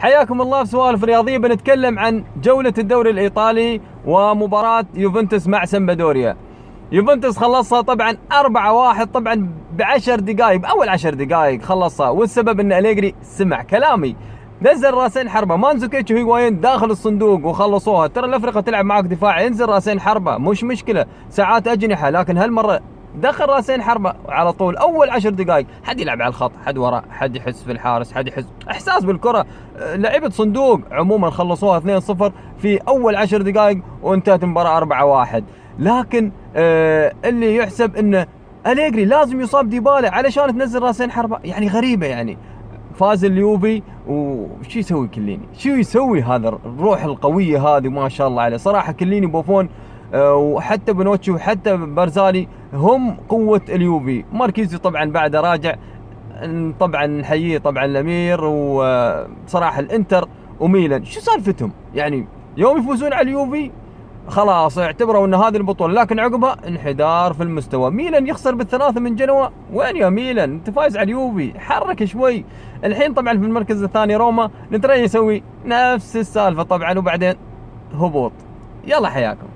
حياكم الله في سوالف رياضية. بنتكلم عن جولة الدوري الإيطالي ومباراة يوفنتوس مع سمبدوريا. يوفنتوس خلصها طبعا 4-1 طبعا ب10 دقائق، بأول 10 دقائق خلصها، والسبب ان أليجري سمع كلامي، نزل راسين حربة مانزوكيتش وهيغوايين داخل الصندوق وخلصوها. ترى الأفريقيا تلعب معك دفاع، ينزل راسين حربة مش مشكلة، ساعات أجنحة، لكن هالمرة دخل راسين حربة على طول. اول 10 دقائق حد يلعب على الخط، حد وراء، حد يحس في الحارس، حد يحس احساس بالكرة. لعيبة صندوق عموما خلصوها 2-0 في اول 10 دقائق وانتهت المباراة 4-1. لكن اللي يحسب انه أليجري لازم يصاب ديبالا علشان تنزل راسين حربة، يعني غريبة. يعني فاز اليوفي وشو يسوي كليني؟ شو يسوي هذا الروح القوية هذه؟ ما شاء الله عليه صراحة. كليني، بوفون، وحتى بنوتشي وحتى بارزالي هم قوة اليوفي. ماركيزي طبعا بعد راجع، طبعا نحييه طبعا الامير. وصراحة الانتر وميلان شو سالفتهم؟ يعني يوم يفوزون على اليوفي خلاص اعتبروا ان هذه البطولة، لكن عقبها انحدار في المستوى. ميلان يخسر بالثلاثة من جنوا، وين يا ميلان؟ انت فايز على اليوفي، حرك شوي. الحين طبعا في المركز الثاني روما، نترى يسوي نفس السالفة طبعا، وبعدين هبوط. يلا حياكم.